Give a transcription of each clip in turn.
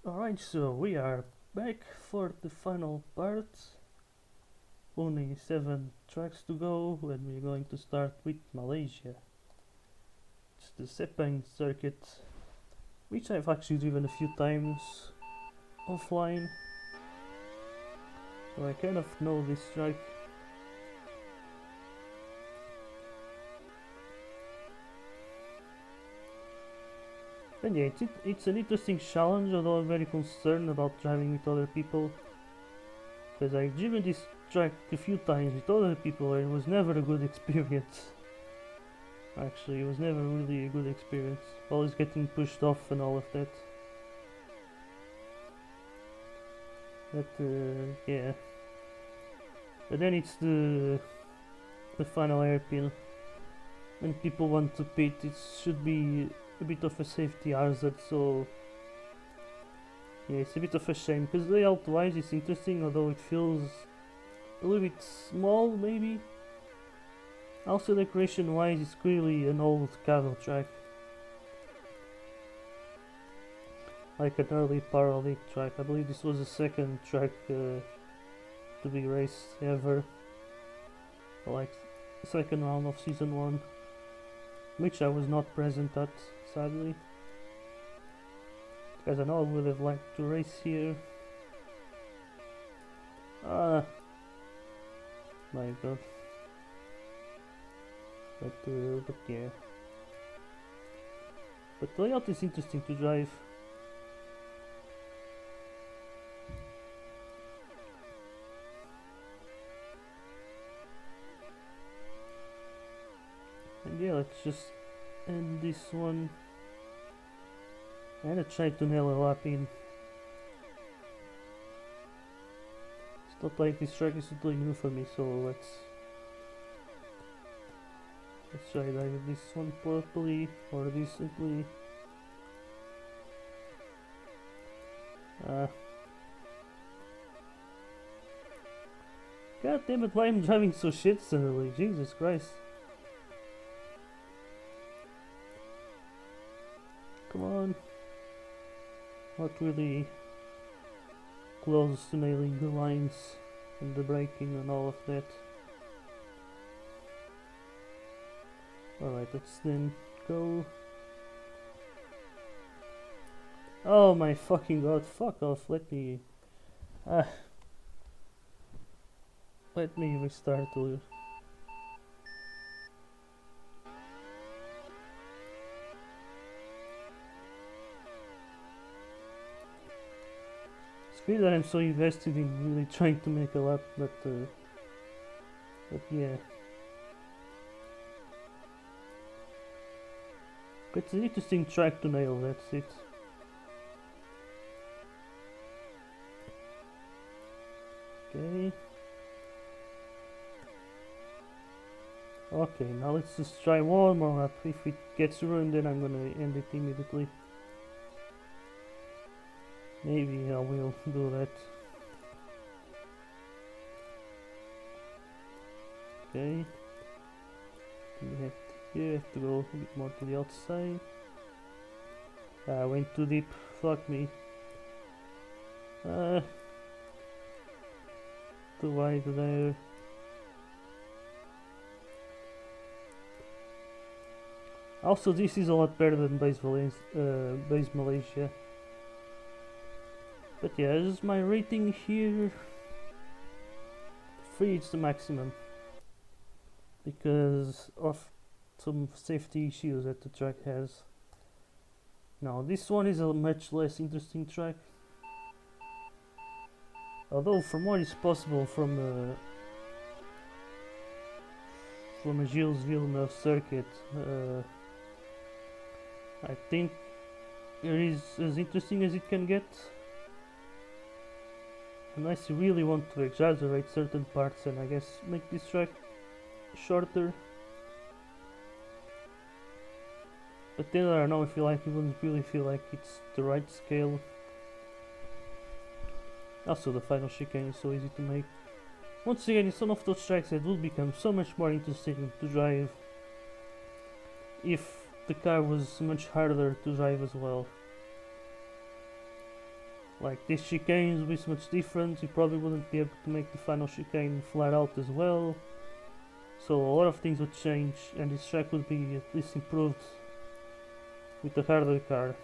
Alright, so we are back for the final part. Only 7 tracks to go, and we're going to start with Malaysia. It's the Sepang circuit, which I've actually driven a few times offline, so I kind of know this track. And yeah, it's an interesting challenge, although I'm very concerned about driving with other people, because I've driven this track a few times with other people and it was never a good experience. Actually, it was never really a good experience. Always getting pushed off and all of that. But yeah. But then it's the final hairpin. When people want to pit, it should be a bit of a safety hazard. So yeah, it's a bit of a shame because layout-wise it's interesting, although it feels a little bit small maybe. Also decoration-wise, it's clearly an old cattle track. Like an early Power League track. I believe this was the second track to be raced ever. Like the second round of season 1, which I was not present at, sadly. Because I know I would have liked to race here. Ah, my god. But yeah. But the layout is interesting to drive. And yeah, let's just end this one. And I tried to nail a lap in. It's not like this track is totally new for me, so let's try driving this one properly or decently. God damn it, why am I driving so shit suddenly? Jesus Christ. Come on. Not really close to nailing the lines and the braking and all of that. Alright, let's then go. Oh my fucking god, fuck off, let me restart to. It's great that I'm so invested in really trying to make a lap, but yeah. It's an interesting track to nail, that's it. Okay. Okay, now let's just try one more lap. If it gets ruined, then I'm gonna end it immediately. Maybe I will do that. Okay. You have to go a bit more to the outside. I went too deep. Fuck me. Too wide there. Also, this is a lot better than base Malaysia. But yeah, this is my rating here. 3 is the maximum. Because of some safety issues that the track has. Now, this one is a much less interesting track. Although, from what is possible from a Gilles Villeneuve circuit, I think it is as interesting as it can get. Unless you really want to exaggerate certain parts and I guess make this track shorter. But then I don't know if you wouldn't really feel like it's the right scale. Also, the final chicane is so easy to make. Once again, it's one of those tracks that will become so much more interesting to drive if the car was much harder to drive as well. Like this chicane is much different. You probably wouldn't be able to make the final chicane flat out as well. So a lot of things would change, and this track would be at least improved with the harder car.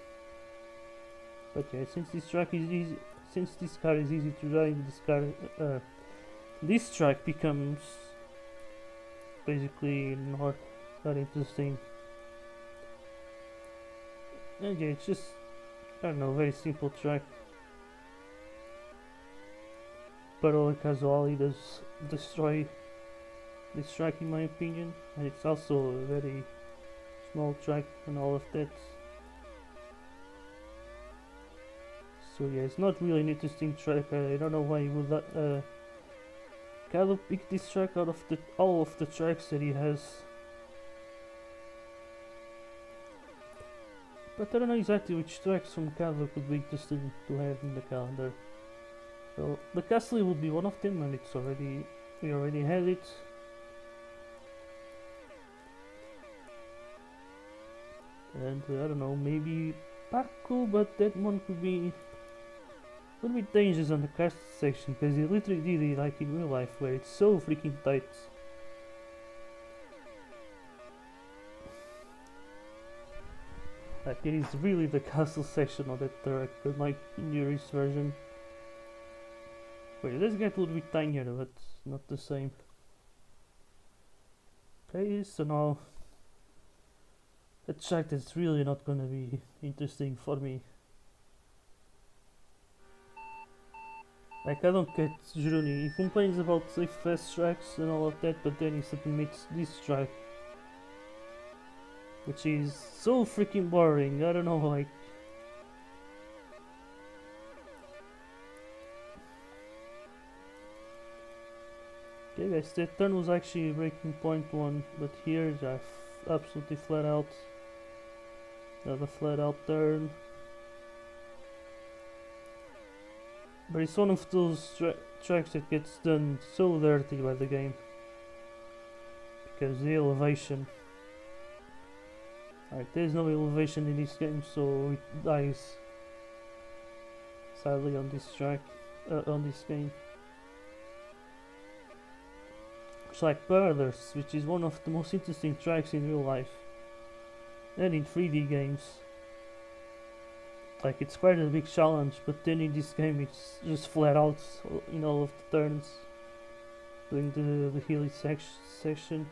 But yeah, since this track is easy, since this car is easy to drive, this track becomes basically not that interesting. And yeah, it's just, I don't know, very simple track. Parole Casuali does destroy this track in my opinion, and it's also a very small track and all of that. So yeah, it's not really an interesting track. I don't know why you would Caleb picked this track out of all of the tracks that he has. But I don't know exactly which tracks from Caleb would be interesting to have in the calendar. So the Castle would be one of them, and we already had it. And I don't know, maybe Paco, but that one could be dangerous on the cast section, because he literally did it like in real life, where it's so freaking tight. Like it is really the castle section of that track, like in the race version. Wait, it does get a little bit tinier, but not the same. Okay, so now a track that's really not gonna be interesting for me. Like I don't get Juruni. He complains about safe fast tracks and all of that, but then he submits this track, which is so freaking boring. I don't know, like. Okay guys, that turn was actually breaking point 1, but here I absolutely flat out. Another flat out turn. But it's one of those tracks that gets done so dirty by the game. Because the elevation. Like there's no elevation in this game, so it dies. Sadly on this track, on this game. It's like Paradise, which is one of the most interesting tracks in real life. And in 3D games. Like it's quite a big challenge, but then in this game it's just flat out in all of the turns. Doing the hilly section.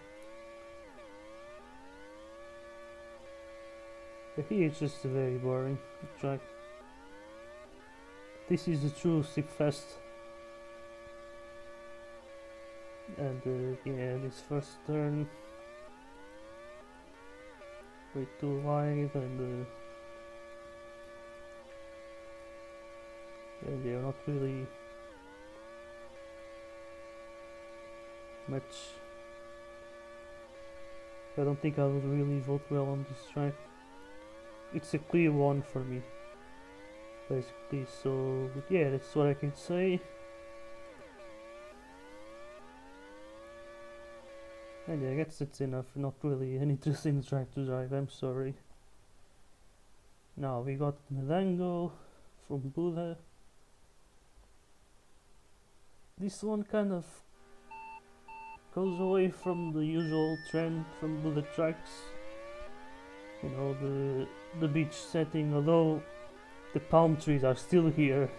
But here it's just a very boring track. This is a true Slipfest. And yeah, this first turn way too wide, and yeah, not really much. I don't think I would really vote well on this track. It's a clear one for me, basically. So yeah, that's what I can say. And yeah, I guess that's enough. Not really an interesting track to drive, I'm sorry. Now we got Medango from Buddha. This one kind of goes away from the usual trend from Buddha tracks. You know, the beach setting, although the palm trees are still here.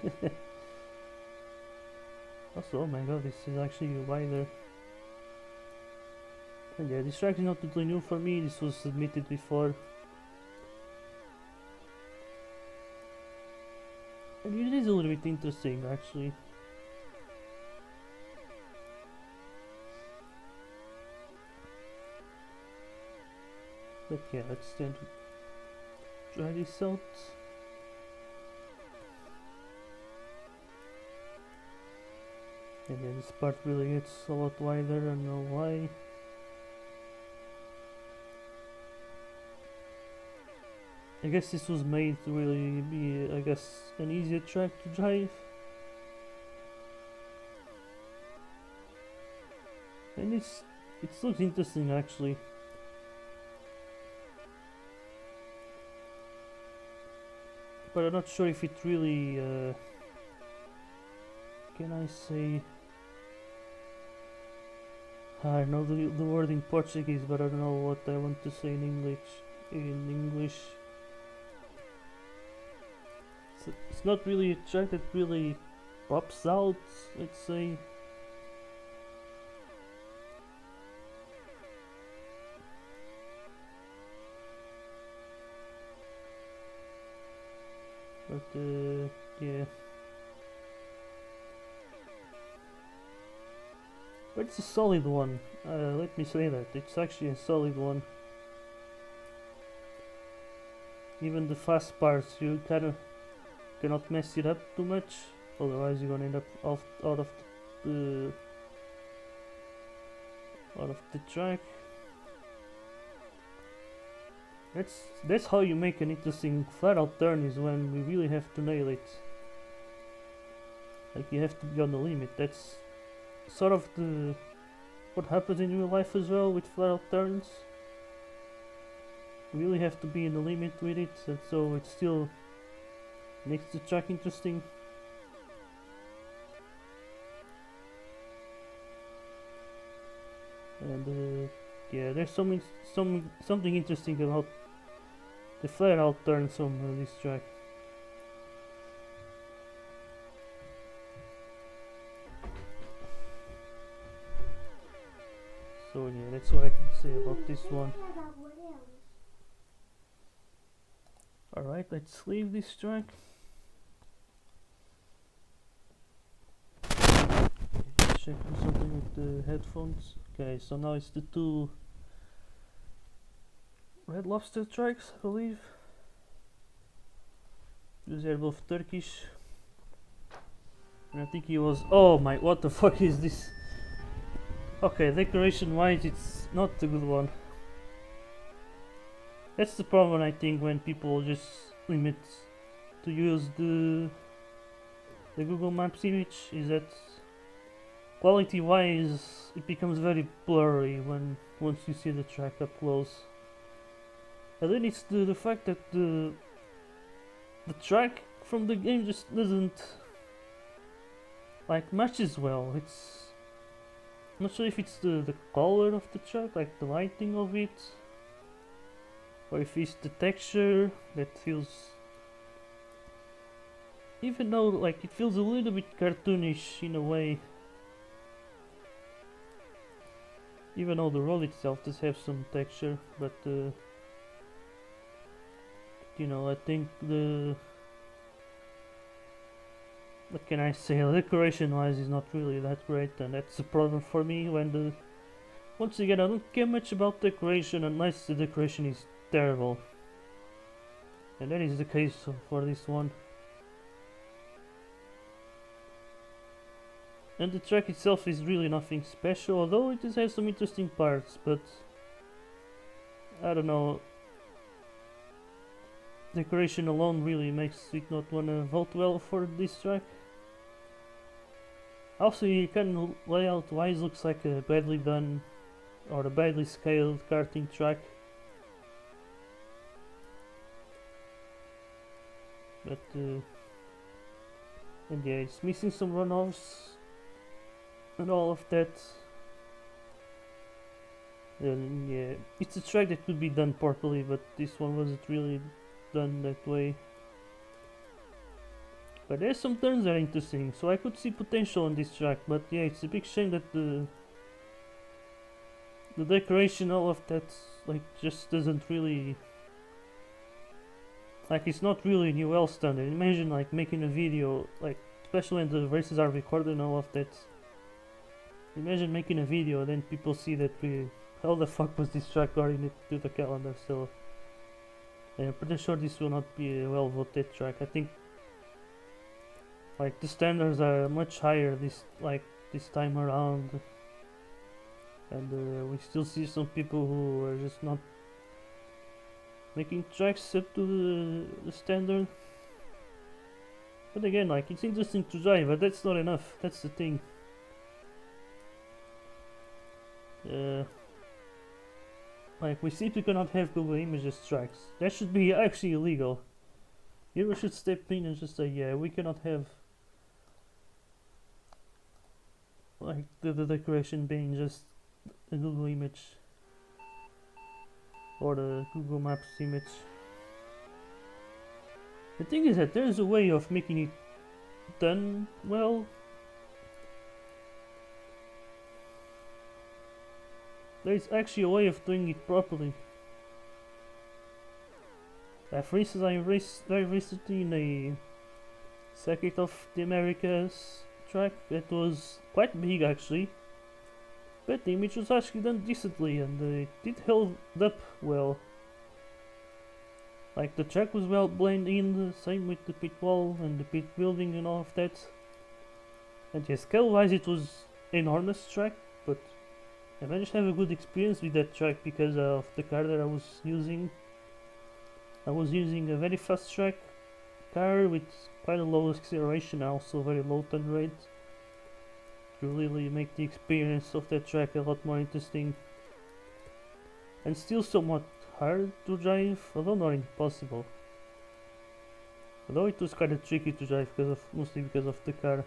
Also, oh my god, this is actually wider. And yeah, this track is not totally new for me, this was submitted before. And it is a little bit interesting actually. But yeah, let's then try this out. And yeah, this part really gets a lot wider, I don't know why. I guess this was made to really be, I guess, an easier track to drive. And it looks interesting actually. But I'm not sure if it really can I say? I know the word in Portuguese, but I don't know what I want to say in English. It's not really a track that really pops out, let's say. But yeah. But it's a solid one. Let me say that. It's actually a solid one. Even the fast parts, you kind of cannot mess it up too much, otherwise you're gonna end up out of the track. That's how you make an interesting flat out turn, is when we really have to nail it. Like, you have to be on the limit. That's sort of what happens in real life as well with flat out turns. You really have to be in the limit with it, and so it still makes the track interesting. And yeah, there's something interesting about the flat out turns on this track. So yeah, that's what I can say about this one. Alright, let's leave this track. Let's check something with the headphones. Okay, so now it's the two Red Lobster tracks, I believe. These are both Turkish. And I think he was... Oh my, what the fuck is this? Okay, decoration wise, it's not a good one. That's the problem, I think, when people just limit to use the Google Maps image, is that quality wise it becomes very blurry once you see the track up close. And then it's the fact that the track from the game just doesn't like matches well. I'm not sure if it's the color of the track, like the lighting of it, or if it's the texture that feels, even though like it feels a little bit cartoonish in a way, even though the road itself does have some texture. But you know, I think what can I say, decoration wise is not really that great, and that's a problem for me. Once again, I don't care much about decoration unless the decoration is terrible, and that is the case for this one. And the track itself is really nothing special, although it does have some interesting parts, but I don't know, decoration alone really makes it not wanna vote well for this track. Also, you can layout wise looks like a badly done or a badly scaled karting track. But and yeah, it's missing some runoffs and all of that. And yeah, it's a track that could be done properly, but this one wasn't really done that way. But there's some turns that are interesting, so I could see potential on this track. But yeah, it's a big shame that the decoration, all of that, like, just doesn't really, like, it's not really new well standard. Imagine like making a video, like, especially when the races are recorded and all of that. Imagine making a video and then people see that how the fuck was this track already to the calendar. So yeah, I'm pretty sure this will not be a well voted track. I think like the standards are much higher this time around, and we still see some people who are just not making tracks up to the standard. But again, like, it's interesting to drive, but that's not enough. That's the thing. Like, we simply cannot have Google Images tracks. That should be actually illegal. You should step in and just say, yeah, we cannot have like the decoration being just a Google image or the Google Maps image. The thing is that there's a way of making it done well. There's actually a way of doing it properly. For instance, I raced very recently in a Circuit of the Americas track that was quite big actually, but the image was actually done decently and it did hold up well. Like the track was well blended in, same with the pit wall and the pit building and all of that. And yeah, scale wise it was enormous track, but I managed to have a good experience with that track because of the car that I was using. I was using a very fast track car with quite a low acceleration and also very low turn rate to really make the experience of that track a lot more interesting and still somewhat hard to drive, although not impossible. Although it was kind of tricky to drive mostly because of the car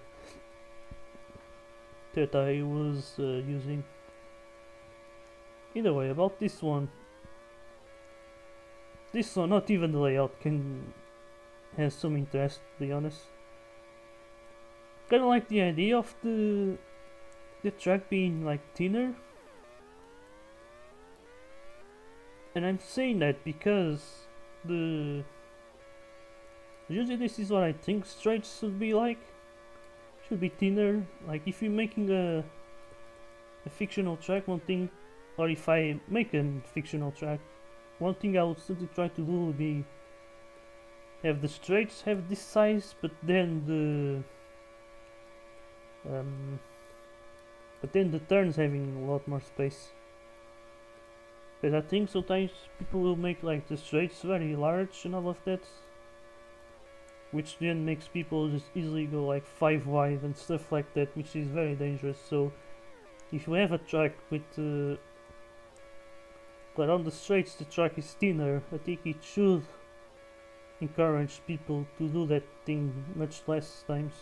that I was using. Either way, about this one, not even the layout has some interest, to be honest. Kinda like the idea of the track being like thinner. And I'm saying that because usually this is what I think straights should be like. Should be thinner. Like if you're making a fictional track, one thing, or if I make a fictional track, one thing I would simply try to do would be have the straights have this size, but then the turns having a lot more space. Because I think sometimes people will make like the straights very large and all of that, which then makes people just easily go like 5 wide and stuff like that, which is very dangerous. So if you have a track with but on the straights the track is thinner, I think it should encourage people to do that thing much less times.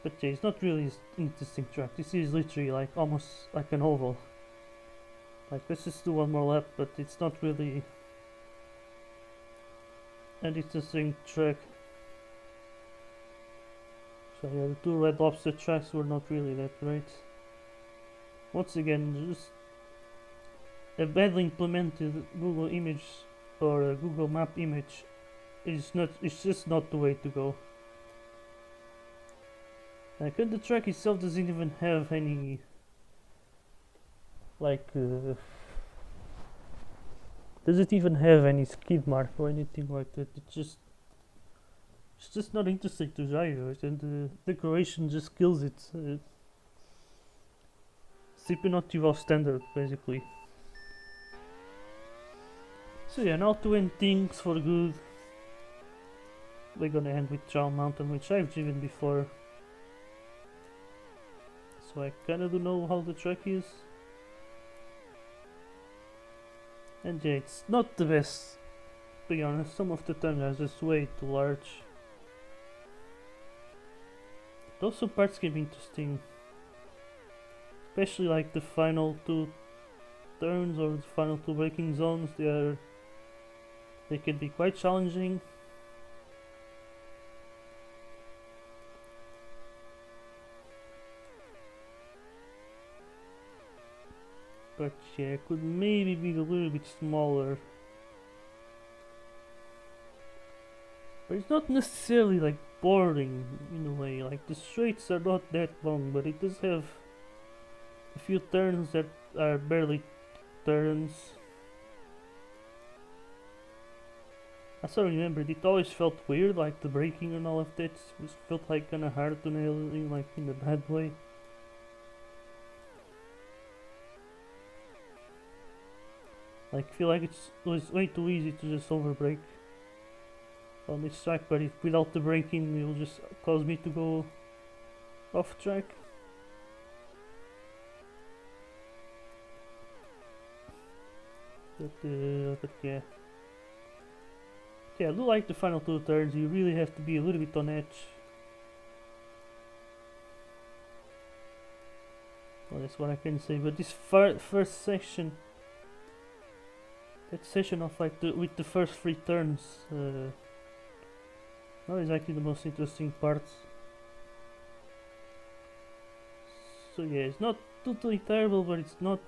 But yeah, it's not really an interesting track. This is literally like almost like an oval. Like let's just do one more lap, but it's not really an interesting track. So yeah, the two Red Lobster tracks were not really that great. Once again, just a badly implemented Google image or a Google Map image is not. It's just not the way to go. Like the track itself doesn't even have any doesn't even have any skid mark or anything like that. It's just not interesting to drive, right? And the decoration just kills it. Simply not to standard, basically. So yeah, now to end things for good, we're gonna end with Trial Mountain, which I've driven before. So I kinda do know how the track is. And yeah, it's not the best, to be honest. Some of the turns are just way too large. Those some parts can be interesting. Especially like the final 2 turns or the final 2 braking zones. They can be quite challenging. But yeah, it could maybe be a little bit smaller. But it's not necessarily like boring in a way. Like the straights are not that long, but it does have a few turns that are barely turns. I sort of remember it always felt weird, like the braking and all of that. It felt like kinda hard to nail in, like in a bad way. Like I feel like it was way too easy to just overbrake on this track, but without the braking it will just cause me to go off track. But yeah. Yeah, I do like the final 2 turns. You really have to be a little bit on edge. Well, that's what I can say. But this first section, that session of like with the first 3 turns, that is actually the most interesting part. So yeah, it's not totally terrible, but it's not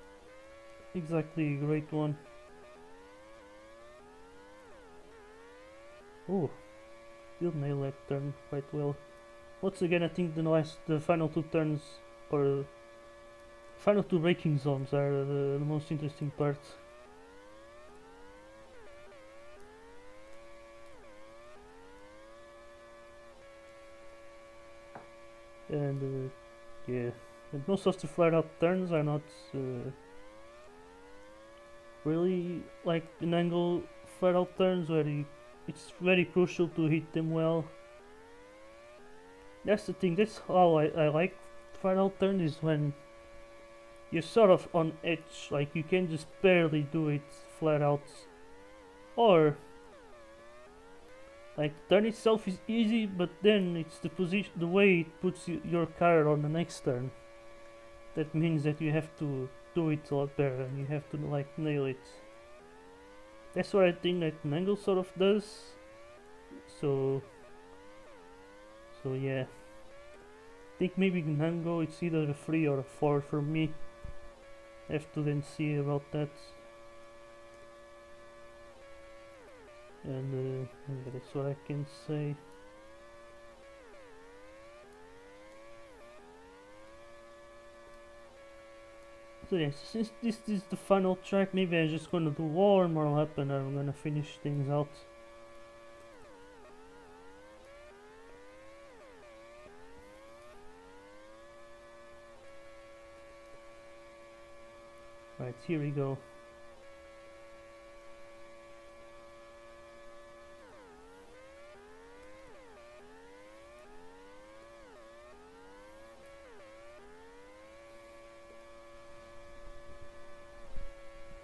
exactly a great one. Oh, still nail that turn quite well. Once again, I think the final 2 turns, or final 2 braking zones, are the most interesting part. And yeah, and most of the flat out turns are not really like an angle flat out turns where it's very crucial to hit them well. That's the thing, that's how I like flat out turns, is when you're sort of on edge, like you can just barely do it flat out. Or like the turn itself is easy, but then it's the position, the way it puts your car on the next turn. That means that you have to do it a lot better, and you have to like nail it. That's what I think that an angle sort of does. So yeah. I think maybe Nango it's either a 3 or a 4 for me. I have to then see about that. And yeah, that's what I can say. So yes, since this is the final track, maybe I'm just gonna do one more lap and I'm gonna finish things out. Right, here we go.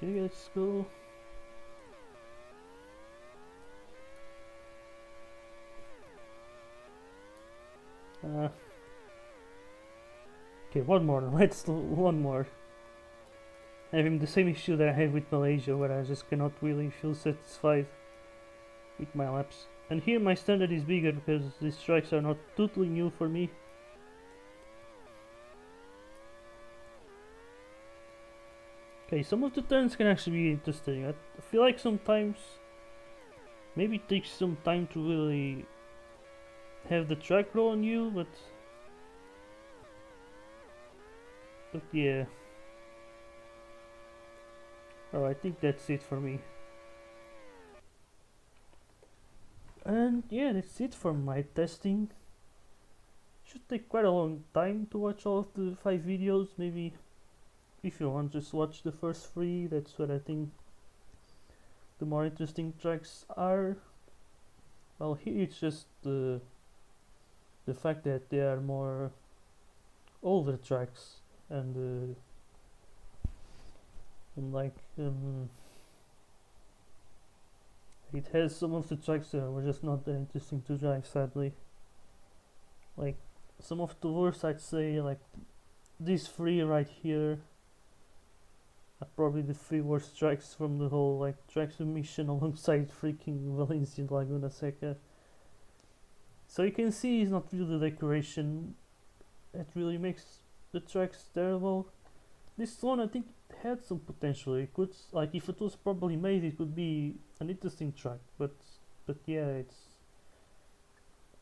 Okay, let's go. Okay, one more. Let's do one more. Having the same issue that I have with Malaysia, where I just cannot really feel satisfied with my laps. And here my standard is bigger because these tracks are not totally new for me. Okay, some of the turns can actually be interesting. I feel like sometimes maybe it takes some time to really have the track grow on you, but yeah. Alright, I think that's it for me. And yeah, that's it for my testing. Should take quite a long time to watch all of the 5 videos. Maybe if you want, just watch the first 3. That's what I think the more interesting tracks are. Well, here it's just the fact that they are more older tracks, and like it has some of the tracks that were just not that interesting to drive, sadly. Like some of the worst, I'd say, like these 3 right here are probably the 3 worst tracks from the whole like track submission, alongside freaking Valencia and Laguna Seca. So you can see it's not really the decoration that really makes the tracks terrible. This one I think had some potential. It could, like, if it was properly made, it could be an interesting track. But yeah, it's.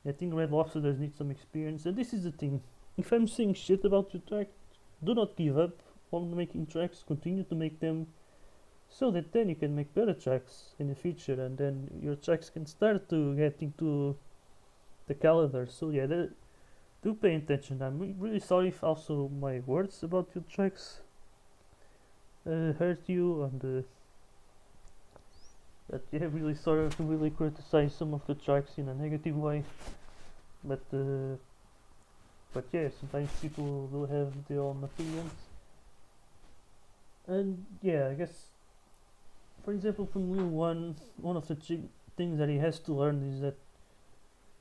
I think Red Lobster does need some experience, and this is the thing. If I'm saying shit about your track, do not give up on making tracks. Continue to make them, so that then you can make better tracks in the future, and then your tracks can start to get into the calendar. So yeah, do pay attention. I'm really sorry if also my words about your tracks hurt you, and that yeah, really sorry to really criticize some of the tracks in a negative way. But yeah, sometimes people will have their own opinions. And yeah, I guess, for example, from Wheel 1, one of the things that he has to learn is that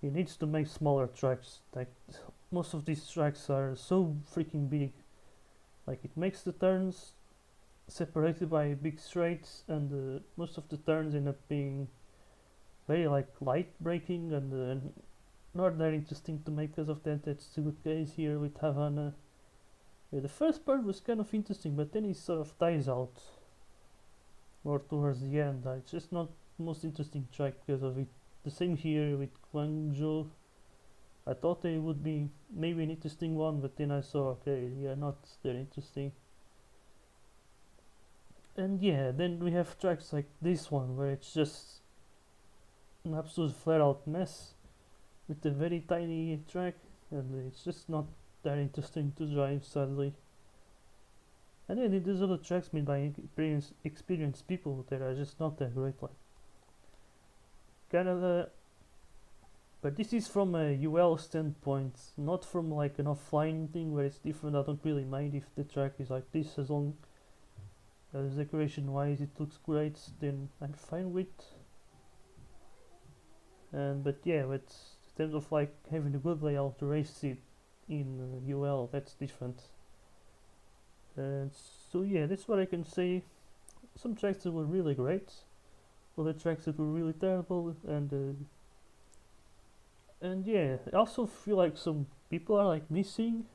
he needs to make smaller tracks. Like most of these tracks are so freaking big Like it makes the turns separated by big straights, and most of the turns end up being very like light braking and not that interesting to make because of that. That's the good case here with Havana. Yeah, the first part was kind of interesting, but then it sort of dies out more towards the end. It's just not the most interesting track because of it. The same here with Guangzhou. I thought it would be maybe an interesting one, but then I saw, okay, yeah, not that interesting. And yeah, then we have tracks like this one where it's just an absolute flat out mess with a very tiny track, and it's just not that interesting to drive, sadly. And then there's other tracks made by experienced people that are just not that great, like Canada. But this is from a UL standpoint, not from like an offline thing where it's different. I don't really mind if the track is like this, as long as decoration wise it looks great, then I'm fine with. And but yeah, but in terms of like having a good layout to race it in UL, that's different. And so yeah, that's what I can say. Some tracks that were really great, other tracks that were really terrible, and yeah, I also feel like some people are like missing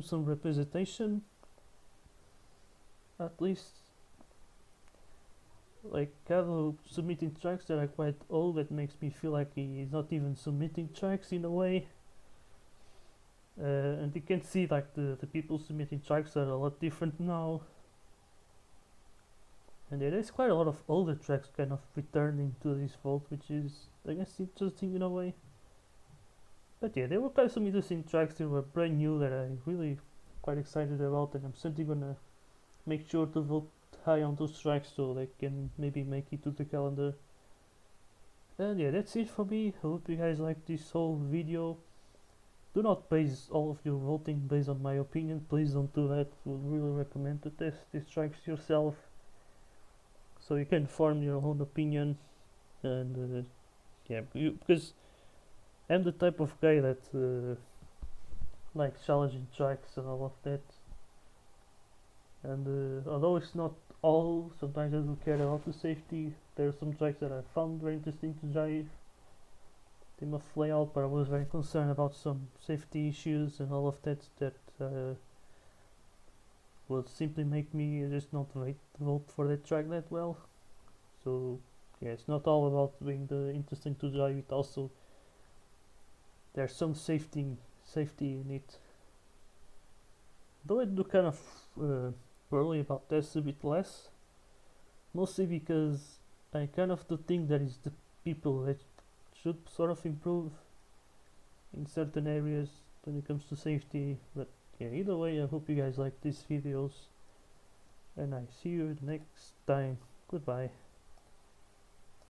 some representation, at least. Like Cavo submitting tracks that are quite old, that makes me feel like he is not even submitting tracks in a way. And you can see like the people submitting tracks are a lot different now. And there is quite a lot of older tracks kind of returning to this vault, which is, I guess, interesting in a way. But yeah, there were quite some interesting tracks that were brand new that I really quite excited about, and I'm certainly gonna make sure to vote high on those tracks so they can maybe make it to the calendar. And yeah, that's it for me. I hope you guys like this whole video. Do not base all of your voting based on my opinion. Please don't do that. I would really recommend to test these tracks yourself so you can form your own opinion. And yeah, because I'm the type of guy that likes challenging tracks and all of that. And although it's not all, sometimes I do care about the safety. There are some tracks that I found very interesting to drive. Team of layout, but I was very concerned about some safety issues and all of that would simply make me just not vote for that track that well. So yeah, it's not all about being the interesting to drive. It also there's some safety in it. Though I do kind of worry about this a bit less, mostly because I kind of do think that it's the people that should sort of improve in certain areas when it comes to safety. But yeah, either way, I hope you guys like these videos, and I see you next time. Goodbye.